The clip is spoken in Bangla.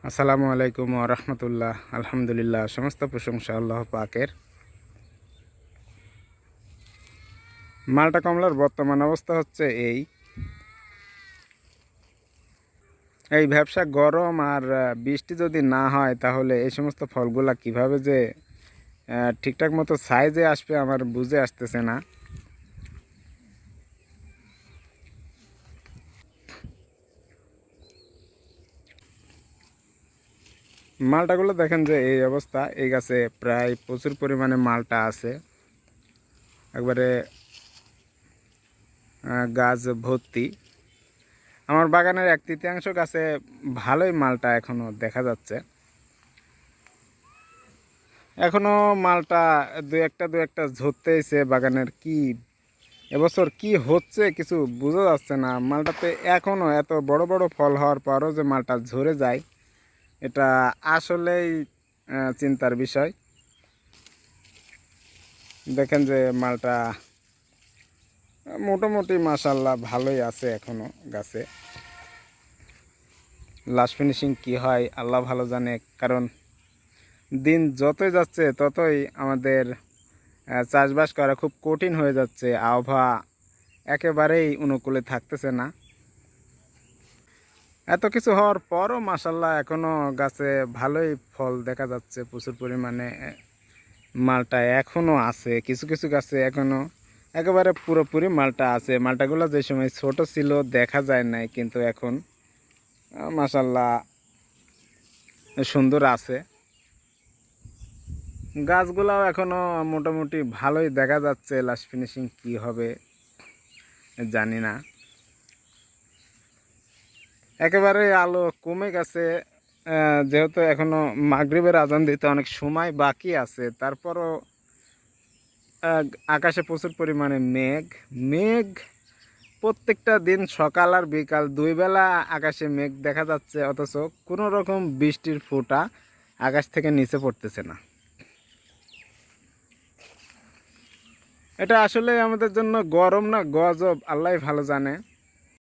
আসসালামু আলাইকুম ওয়া রাহমাতুল্লাহ। আলহামদুলিল্লাহ, সমস্ত প্রশংসা আল্লাহ পাকের। মালটা কমলার বর্তমান অবস্থা হচ্ছে এই ব্যবসা গরম আর বৃষ্টি যদি না হয় তাহলে এই সমস্ত ফলগুলা কিভাবে যে ঠিকঠাক মতো সাইজে আসবে আমার বুঝে আসতেছে না। মালটাগুলো দেখেন যে এই অবস্থা। এই গাছে প্রায় প্রচুর পরিমাণে মালটা আছে, একবারে গাছ ভর্তি। আমার বাগানের 1/3 গাছে ভালোই মালটা এখনো দেখা যাচ্ছে। এখনো মালটা দু একটা ঝরতেইছে। বাগানের কি এবছর কি হচ্ছে কিছু বোঝা যাচ্ছে না। মালটাতে এখনো এত বড় বড় ফল হওয়ার পরও যে মালটা ঝরে যায়, এটা আসলেই চিন্তার বিষয়। দেখেন যে মালটা মোটামুটি মাশাআল্লাহ ভালোই আছে এখনো গাছে। লাস্ট ফিনিশিং কি হয় আল্লাহ ভালো জানে, কারণ দিন যতই যাচ্ছে ততই আমাদের চাষবাস করা খুব কঠিন হয়ে যাচ্ছে। আবহাওয়া একেবারেই অনুকূলে থাকতেছে না। এত কিছু হওয়ার পরও মাশাআল্লাহ এখনো গাছে ভালোই ফল দেখা যাচ্ছে। প্রচুর পরিমাণে মালটা এখনো আছে। কিছু কিছু গাছে এখনো একেবারে পুরোপুরি মালটা আছে। মালটাগুলো যে সময় ছোট ছিল দেখা যায় নাই, কিন্তু এখন মাশাআল্লাহ সুন্দর আছে। গাছগুলাও এখনো মোটামুটি ভালোই দেখা যাচ্ছে। লাস্ট ফিনিশিং কি হবে জানি না। একেবারে আলো কমে গেছে। যেহেতু এখনো মাগরিবের আজান দিতে অনেক সময় বাকি আছে, তারপরও আকাশে প্রচুর পরিমাণে মেঘ মেঘ প্রত্যেকটা দিন সকাল আর বিকাল দুই বেলা আকাশে মেঘ দেখা যাচ্ছে, অথচ কোনো রকম বৃষ্টির ফোঁটা আকাশ থেকে নিচে পড়তেছে না। এটা আসলে আমাদের জন্য গরম না গজব আল্লাহ ভালো জানে।